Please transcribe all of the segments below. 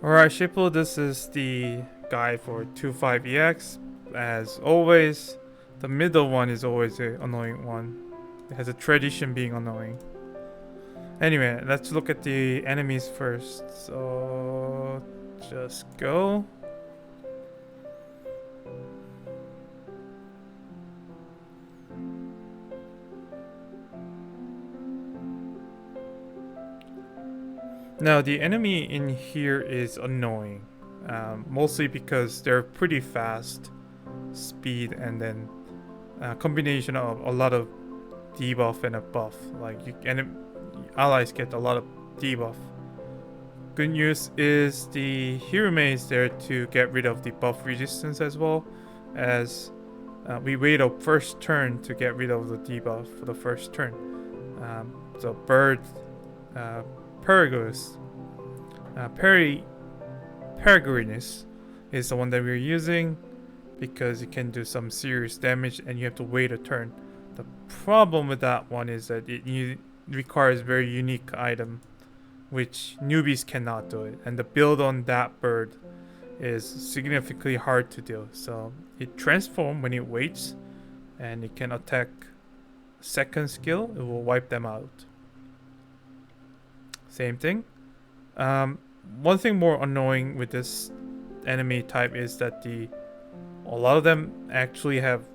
Alright, Shippo, this is the guide for 25ex. As always, the middle one is always the annoying one. It has a tradition being annoying. Anyway, let's look at the enemies first. So, just go. Now, the enemy in here is annoying. Mostly because they're pretty fast, speed, and then a combination of a lot of debuff and a buff. Allies get a lot of debuff. Good news is the Hirume is there to get rid of the buff resistance as well, as we wait a first turn to get rid of the debuff for the first turn. So Bird, Paragus, Peregrinus is the one that we're using because it can do some serious damage and you have to wait a turn. The problem with that one is that it requires very unique item, which newbies cannot do it, and the build on that bird is significantly hard to do. So it transforms when it waits, and it can attack second skill. It will wipe them out. Same thing. One thing more annoying with this enemy type is that a lot of them actually have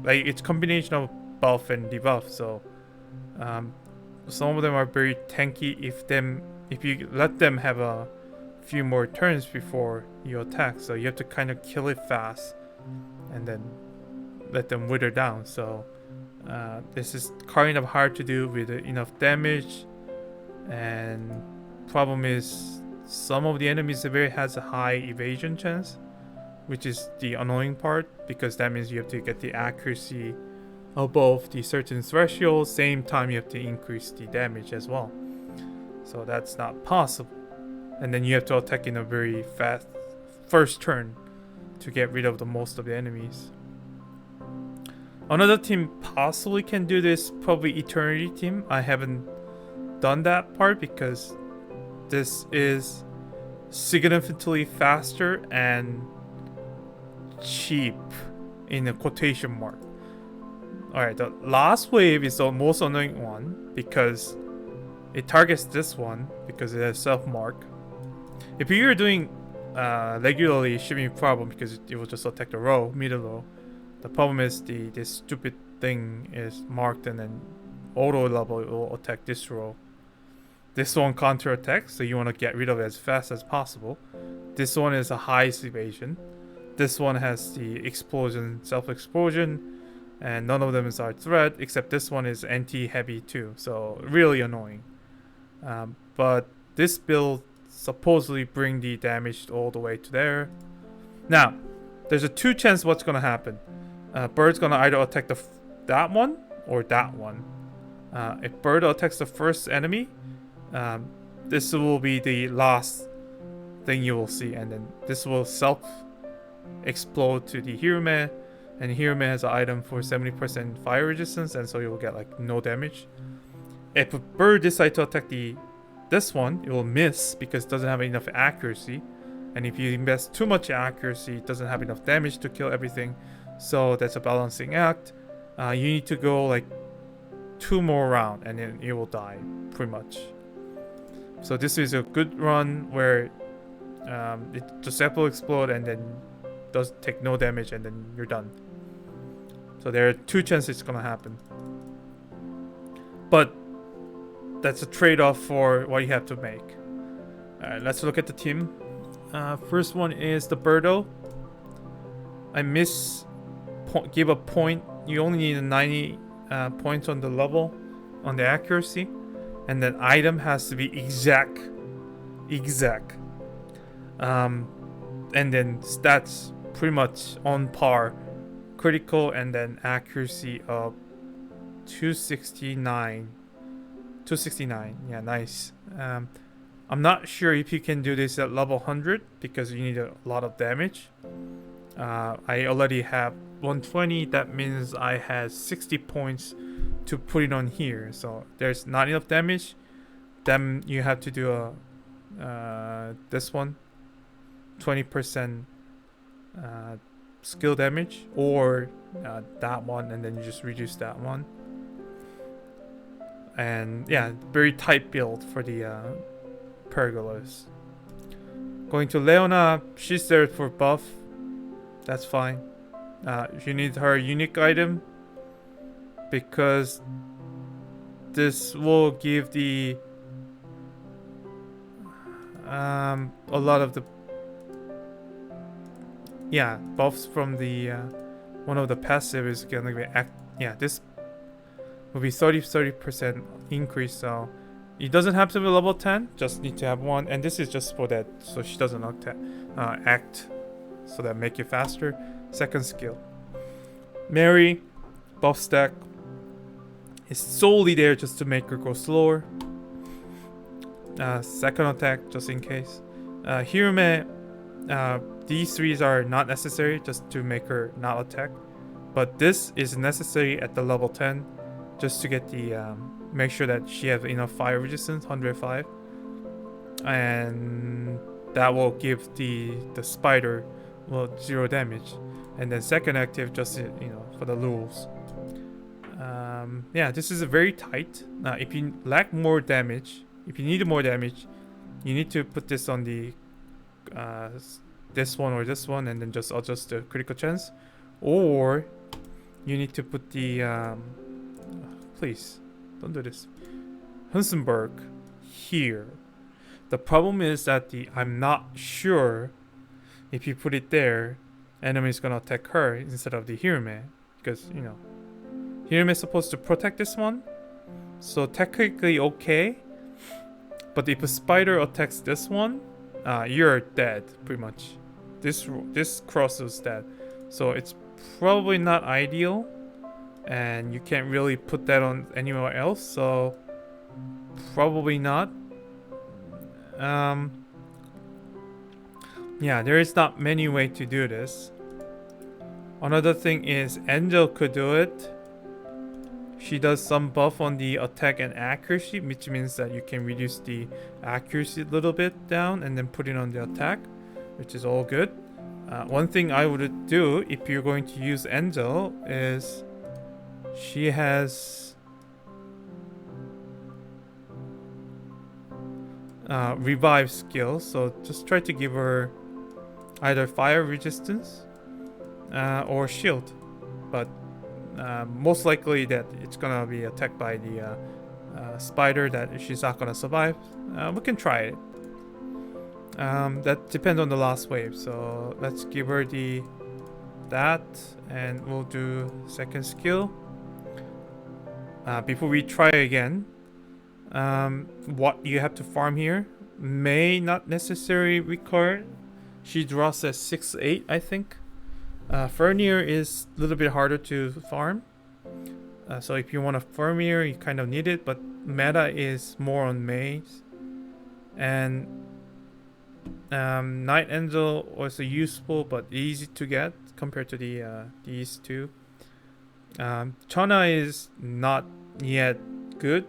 it's combination of buff and debuff. So some of them are very tanky if you let them have a few more turns before you attack. So you have to kind of kill it fast and then let them wither down. So this is kind of hard to do with enough damage, and problem is some of the enemies has a high evasion chance, which is the annoying part, because that means you have to get the accuracy above the certain threshold. Same time you have to increase the damage as well, so that's not possible. And then you have to attack in a very fast first turn to get rid of the most of the enemies. Another team possibly can do this, probably Eternity team. I haven't done that part because this is significantly faster and cheap in a quotation mark. Alright, the last wave is the most annoying one because it targets this one because it has self-mark. If you're doing regularly, it shouldn't be a problem because it will just attack the row, middle row. The problem is this stupid thing is marked, and then auto level will attack this row. This one counter attacks, so you want to get rid of it as fast as possible. This one is a high evasion. This one has the explosion, self-explosion, and none of them is our threat, except this one is anti-heavy too, so really annoying. But this build supposedly bring the damage all the way to there. Now, there's a 2 chance what's gonna happen. Bird's gonna either attack that one or that one. If Bird attacks the first enemy, this will be the last thing you will see, and then this will self-explode to the Hirume, and Hirume has an item for 70% fire resistance, and so you will get like no damage. If a bird decides to attack this one, it will miss because it doesn't have enough accuracy, and if you invest too much accuracy, it doesn't have enough damage to kill everything. So that's a balancing act. You need to go like 2 more rounds, and then you will die pretty much. So this is a good run where it just will explode and then does take no damage, and then you're done. So there are 2 chances it's gonna happen, but that's a trade-off for what you have to make. Alright, let's look at the team. First one is the Birdo. Give a point. You only need 90 points on the level, on the accuracy, and then item has to be exact. And then stats pretty much on par. Critical and then accuracy of 269. Yeah, nice. I'm not sure if you can do this at level 100 because you need a lot of damage. I already have 120. That means I have 60 points to put it on here. So there's not enough damage. Then you have to do this one, 20% skill damage, or that one, and then you just reduce that one. And yeah, very tight build for the pergolas. Going to Leona, she's there for buff. That's fine. You need her unique item because this will give the a lot of the buffs from the one of the passive is gonna be this will be 30% increase, so it doesn't have to be level 10, just need to have one, and this is just for that, so she doesn't act, so that make it faster. Second skill, Mary, buff stack is solely there just to make her go slower. Second attack, just in case. Hirume, these threes are not necessary, just to make her not attack, but this is necessary at the level 10, just to get the make sure that she has enough fire resistance, 105, and that will give the spider 0 damage. And then second active, just for the rules. This is very tight. If you lack more damage, if you need more damage, you need to put this on the this one or this one, and then just adjust the critical chance, or you need to put the please don't do this, Hunsenberg here. The problem is that I'm not sure if you put it there, enemy is gonna attack her instead of the Hirume, because Hirume is supposed to protect this one, so technically okay, but if a spider attacks this one, you're dead pretty much. This cross is dead, so it's probably not ideal, and you can't really put that on anywhere else, so probably not. There is not many way to do this. Another thing is Angel could do it. She does some buff on the attack and accuracy, which means that you can reduce the accuracy a little bit down and then put it on the attack, which is all good. One thing I would do if you're going to use Angel is she has revive skill, so just try to give her either fire resistance or shield, but most likely that it's gonna be attacked by the spider, that she's not gonna survive. We can try it. That depends on the last wave, so let's give her that, and we'll do second skill. Before we try again, what you have to farm here may not necessarily require. She draws at 6-8, I think. Fernier is a little bit harder to farm, so if you want a Fernier, you kind of need it, but meta is more on Maze. And Night Angel also useful but easy to get compared to these two. Chana is not yet good,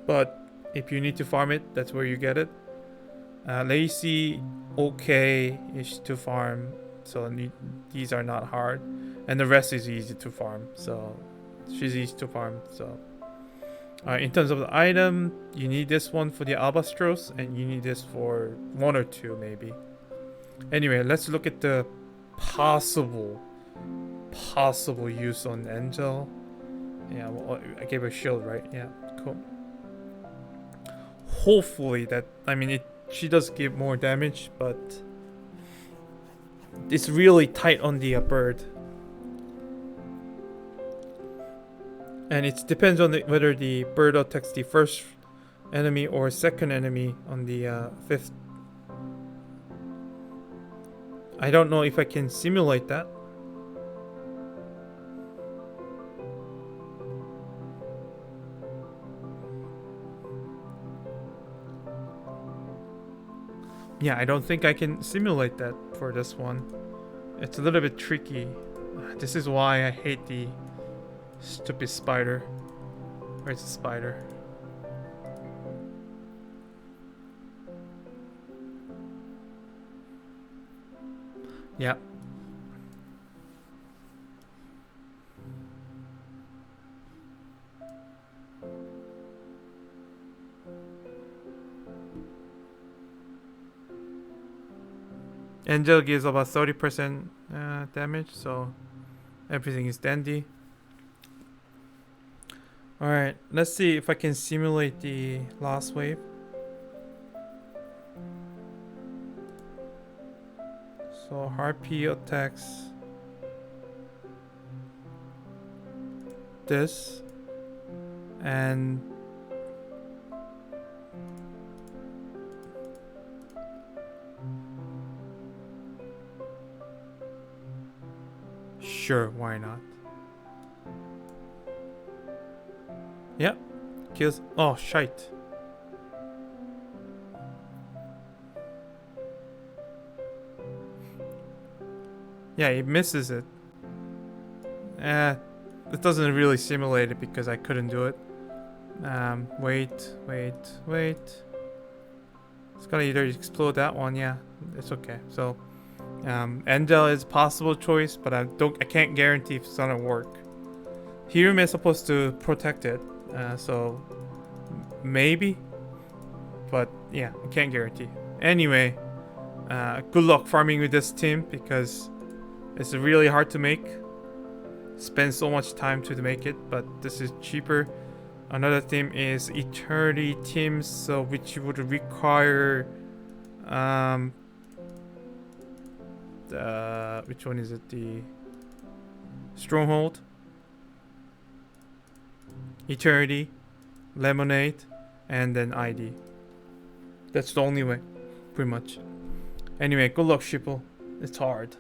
but if you need to farm it, that's where you get it. Lacey, okay-ish to farm, so these are not hard, and the rest is easy to farm, so she's easy to farm. So in terms of the item, you need this one for the Albatross, and you need this for one or two maybe. Anyway, let's look at the possible use on Angel. Yeah, well, I gave her shield, right? Yeah, cool. Hopefully that, she does give more damage, but it's really tight on the bird, and it depends on whether the bird attacks the first enemy or second enemy on the fifth. I don't know if I can simulate that. Yeah, I don't think I can simulate that for this one. It's a little bit tricky. This is why I hate the stupid spider. Where's the spider? Yep. Angel gives about 30% damage, so everything is dandy. Alright, let's see if I can simulate the last wave. So Harpy attacks this, and sure, why not? Yep, kills. Oh, shite. Yeah, he misses it. It doesn't really simulate it because I couldn't do it. Wait. It's gonna either explode that one, yeah. It's okay. So, Angel is a possible choice, but I can't guarantee if it's gonna work. Hirume is supposed to protect it, so maybe, but yeah, I can't guarantee. Anyway, good luck farming with this team because it's really hard to make. Spend so much time to make it, but this is cheaper. Another team is Eternity teams, so which would require which one is it? The Stronghold, Eternity, Lemonade, and then ID. That's the only way, pretty much. Anyway, good luck, Shipple. It's hard.